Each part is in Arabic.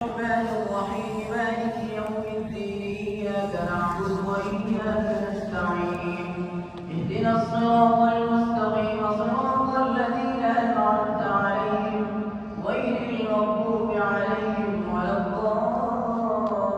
الرحمن الرحيم مالك يوم الدين إياك نعبد وإياك نستعين اهدنا الصراط المستقيم صراط الذين أنعمت عليهم غير المغضوب عليهم ولا الضالين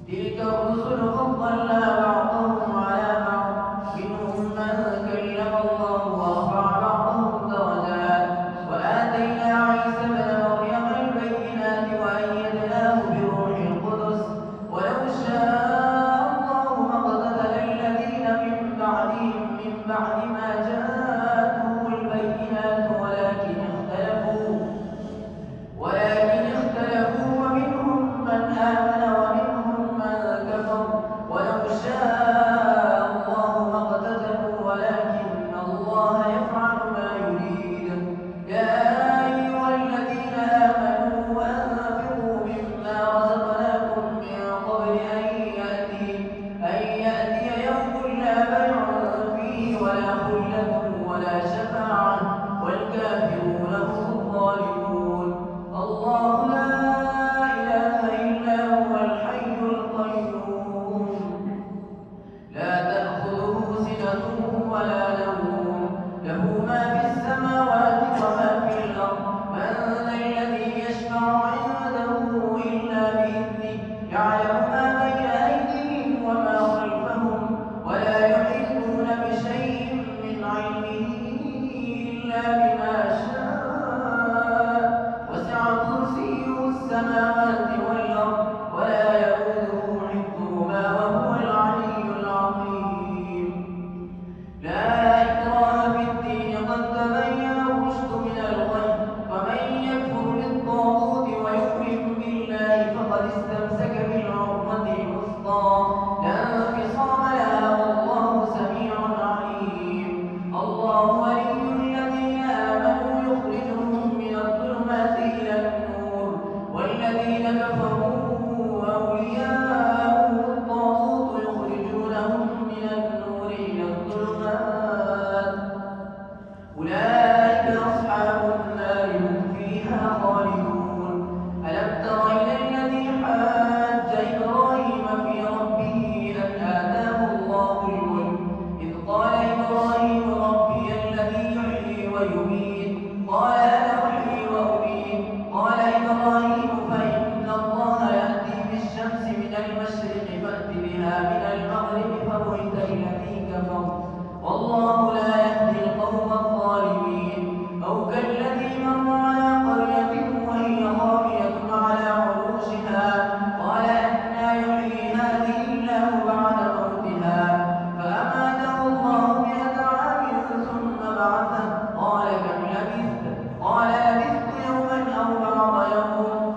تلك الرسل فضلنا بعضهم على بعض منهم من كلم الله ورفع بعضهم درجات وآتينا عيسى ابن مريم البينات وأيدناه بروح القدس ولو شاء الله ما اقتتل الذين من بعدهم من بعد ما جاءتهم البينات ولكن اختلفوا ومنهم من آمن ومنهم من كفر ولو شاء الله ما اقتتلوا ولكن الله يفعل ما يريد يا أيها الذين آمنوا أنفقوا مما رزقناكم من قبل أن يأتي يوم لا بيع فيه ولا خلة ولا شفاعة والكافرون هم الظالمون الله لا إله إلا هو الحي القيوم لا تأخذه سنة ولا نوم له ما في السماوات وما في الأرض من ذا الذي يشفع عنده إلا بإذنه يعلم ما بين أيديهم وما خلفهم ولا يحيطون بشيء من علمه إلا بما شاء وسع كرسيه السماوات والأرض ولا يؤوده حفظهما وهو العلي العظيم لا إكراه في الدين قد تبين الرشد من الغي فمن يكفر بالطاغوت ويؤمن بالله فقد استمسك بالعروة الوثقى لا انفصام لها والله سميع عليم الله ولي الذين آمنوا يخرجهم من الظلمات إلى النور والذين كفروا أولياءهم الطاغوت يخرجونهم من النور إلى الظلمات أولئك أصحاب النار هم فيها خالدون ألم تر إلى الذي حاج إبراهيم في ربه أن آتاه الله الملك إذ قال إبراهيم ربي الذي يحيي ويميت قال أنا أحيي وأميت قال إبراهيم فإن الله يأتي بالشمس من المشرق فأت بها من المغرب فبهت الذي كفر والله لا يهدي القوم الظالمين أو كالذي مر على قرية وهي خاوية على عروشها قال أنى يحيي هذه الله بعد موتها فأماته الله 100 عام ثم بعثه قال كم لبثت قال لبثت يوما أو بعض يوم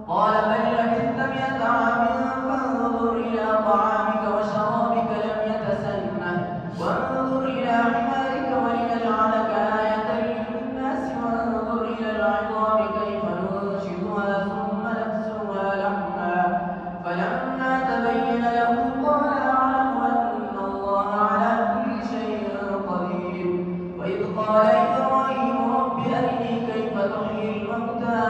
قال بل لبثت 100 عام فانظر إلى طعامك وشرابك لم يتسنه وانظر إلى حمارك ولنجعلك آية للناس وانظر إلى العظام كيف ننشدها ثم نكسوها لحما فلما تبين له قال أعلم أن الله على كل شيء قدير وإذ قال إبراهيم رب أرني كيف تحيي الموتى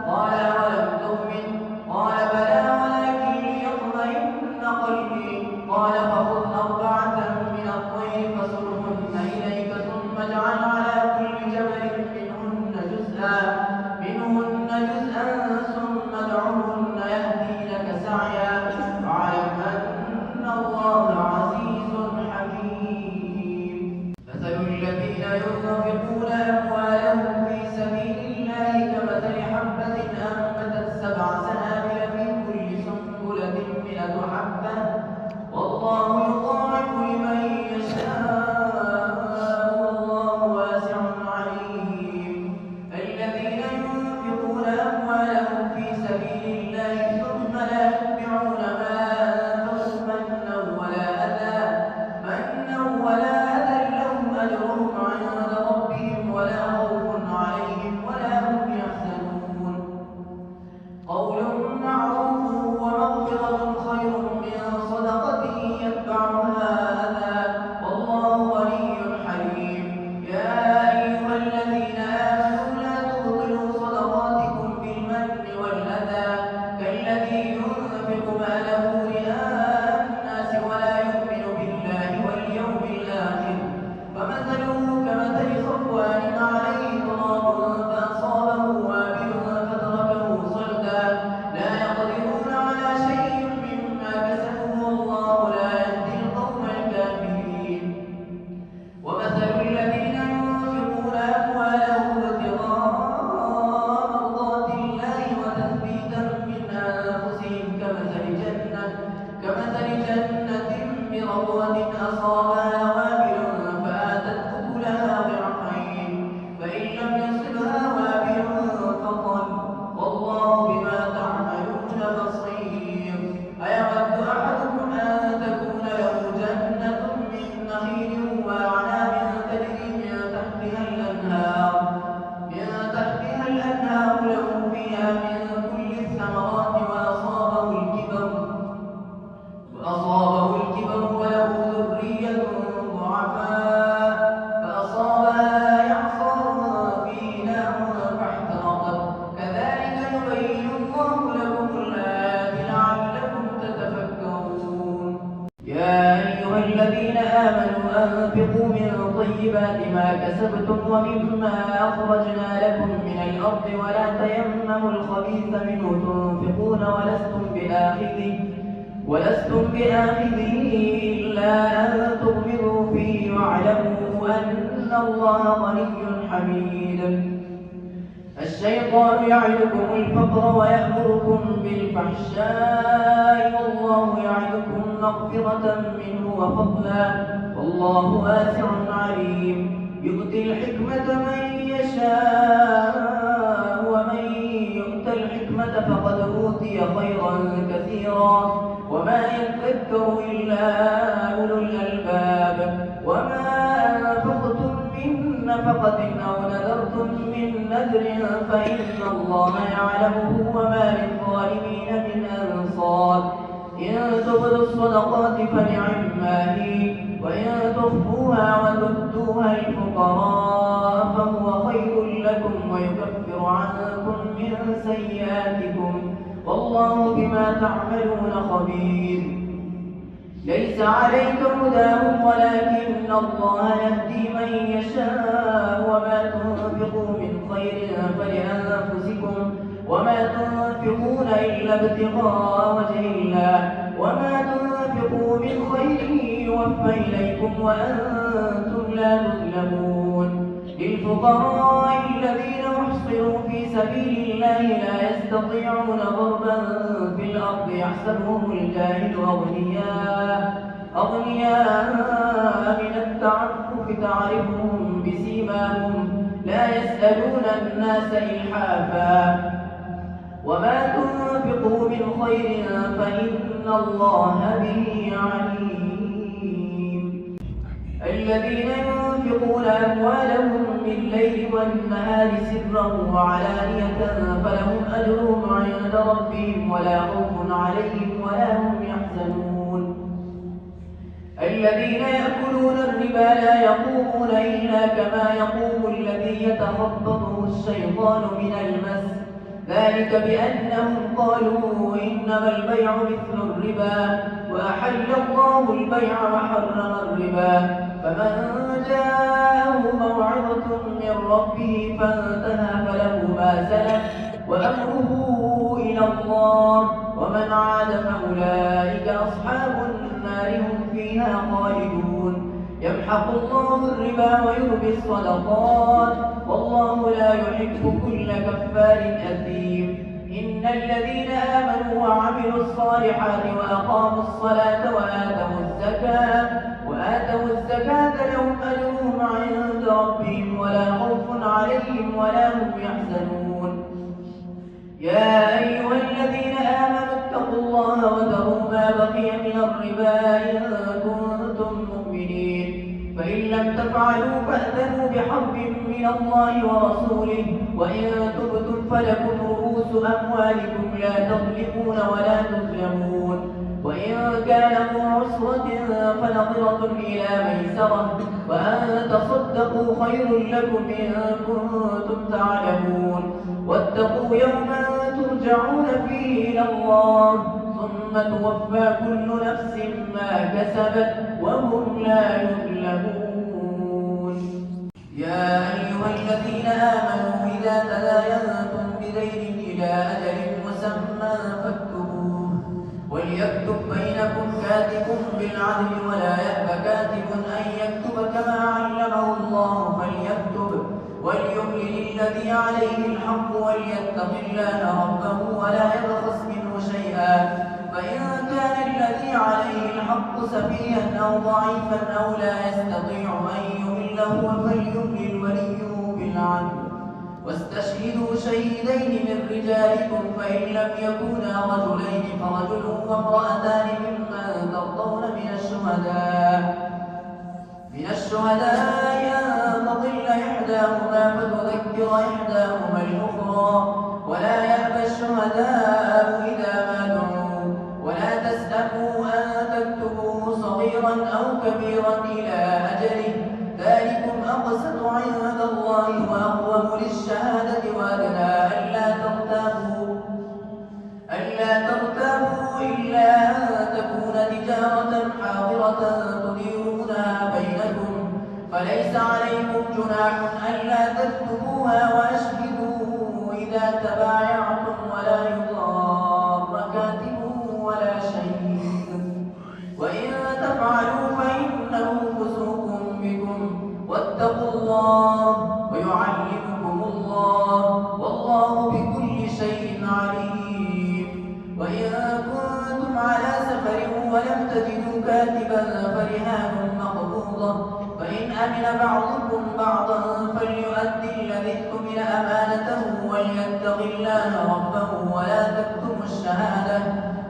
قال أولم تؤمن قال بلى ولكن ليطمئن قلبي قال فخذ 4 من الطير فصرهن إليك ثم اجعل على كل جبل منهن جزءا ثم ادعهن يأتينك سعيا واعلم أن الله عزيز حكيم مثل الذين ينفقون أموالهم في سبيل الله كمثل حبة أنبتت 7 سنابل في كل سنبلة 100 حبة والله يضاعف لمن يشاء والله واسع عليم الذين ينفقون أموالهم في سبيل الله ثم لا يتبعون ما أنفقوا منا ولا أذى لهم أجرهم عند ربهم ولا خوف عليهم ولا هم يحزنون قول وأنفقوا من طيبات ما كسبتم ومما أخرجنا لكم من الأرض ولا تيمموا الخبيث منه تنفقون ولستم بآخذه إلا أن تغمضوا فيه واعلموا أن الله غني حميد. الشيطان يعدكم الفقر ويأمركم بالفحشاء والله يعدكم مغفرة منه وفضلا والله واسع عليم. يؤتي الحكمة من يشاء ومن يؤت الحكمة فقد أوتي خيرا كثيرا وما يذكر إلا أولو الألباب. وما أنفقتم من نفقة أو نذرتم من نذر فإن الله يعلمه وما للظالمين من أنصار. إن تبدوا الصدقات فنعما هي وإن تخفوها وتؤتوها الفقراء فهو خير لكم ويكفر عنكم من سيئاتكم والله بما تعملون خبير. ليس عليك هداهم ولكن الله يهدي من يشاء وما تنفقوا من خير فلأنفسكم وما تنفقون إلا ابتغاء وجه الله وما تنفقوا من خير يوفى إليكم وأنتم لا تظلمون. للفقراء الذين أحصروا في سبيل الله لا يستطيعون ضربا في الأرض يحسبهم الجاهل أغنياء من التعفف تعرفهم بسيماهم لا يسألون الناس إلحافا وما تنفقوا من خير فإن الله به عليم. الذين ينفقون أموالهم بالليل والنهار سرا وعلانية فلهم أجرهم عند ربهم ولا خوف عليهم ولا هم يحزنون. الذين يأكلون الربا لا يقومون إلا كما يقوم الذي يتخبطه الشيطان من المس ذلك بأنهم قالوا إنما البيع مثل الربا وأحل الله البيع وحرم الربا. فمن جاءه موعظة من ربه فانتهى فله ما سلف وأمره إلى الله ومن عاد فأولئك أصحاب النار هم فيها خالدون. يمحق الله الربا ويربي الصدقات والله لا يحب كل كفار أثيم. إن الذين آمنوا وعملوا الصالحات وأقاموا الصلاة وآتوا الزكاة لهم أجرهم عند ربهم ولا خوف عليهم ولا هم يحزنون. يا أيها الذين آمنوا اتقوا الله وذروا ما بقي من الربا إن كنتم مؤمنين فإن لم تفعلوا فأذنوا بحرب من الله ورسوله وإن تبتم فلكم رؤوس أموالكم لا تظلمون ولا تظلمون. وإن كان ذو عسرة فنظرة إلى ميسرة وأن تصدقوا خير لكم إن كنتم تعلمون. واتقوا يوما ترجعون فيه إلى الله ثم توفى كل نفس ما كسبت وهم لا يظلمون. يا أيها الذين آمنوا إذا تداينتم بدين إلى أجل مسمى فاكتبوه وليكتب بينكم كاتب بالعدل ولا يأب كاتب أن يكتب كما علمه الله فليكتب وليملل الذي عليه الحق وليتق الله ربه ولا يبخس منه شيئا فإن كان الذي عليه الحق سفيها أو ضعيفا أو لا يستطيع أن يمل هو فليملل وليه بالعدل واستشهدوا شهيدين من رجالكم فإن لم يكونا رجلين فرجل وامرأتان ممن ترضون من الشهداء أن تضل إحداهما فتذكر إحداهما الأخرى ولا يأبى الشهداء إذا ما دعوا ولا تسأموا أن تكتبوه صغيرا أو كبيرا إلى أجله ذلكم أقسط عند الله وأقوم للشهادة وأدنى ألا ترتابوا إلا أن تكون تجارة حاضرة تديرونها بينكم بايعتم ولا يضار كاتب ولا شهيد وإن تفعلوا فإنه فسوق بكم واتقوا الله ويعلمكم الله والله بكل شيء عليم وإن كنتم على سفر ولم تجدوا كاتبا فرهان مقبوضة فإن أمن بعضكم بعضا فليؤدي الذي اؤتمن أمانته وليتق الله ربه ولا تكتموا الشهادة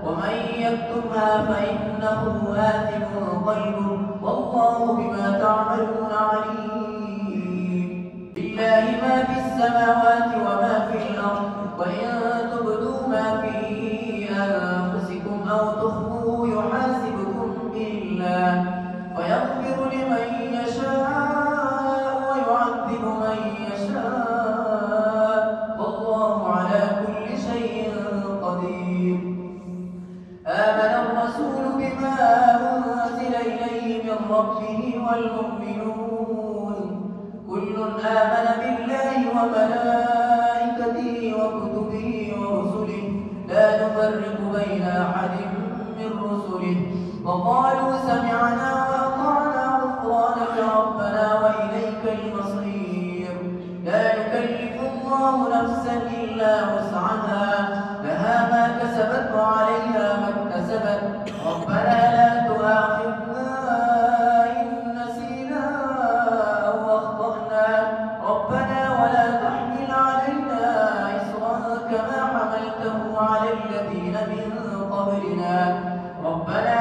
ومن يكتمها فإنه آثم قلبه والله بما تعملون عليم لله ما في السماوات وما في الأرض وإن تبدوا ما في أنفسكم أو تخفوه يحاسبكم به الله فيغفر لمن يشاء ويعذب من يشاء والله على كل شيء قدير آمن الرسول بما أنزل إليه من ربه والمؤمنون كل آمن بالله وملائكته وكتبه ورسله لا نفرق بين أحد من رسله وقالوا سمعنا وأطعنا غفرانك ربنا وإليك المصير لا يكلف الله نفسا إلا وسعها لها ما كسبت وعليها ما اكتسبت ربنا لا تؤاخذنا إن نسينا أو أخطأنا ربنا ولا تحمل علينا إصرا كما حملته على الذين من قبلنا ربنا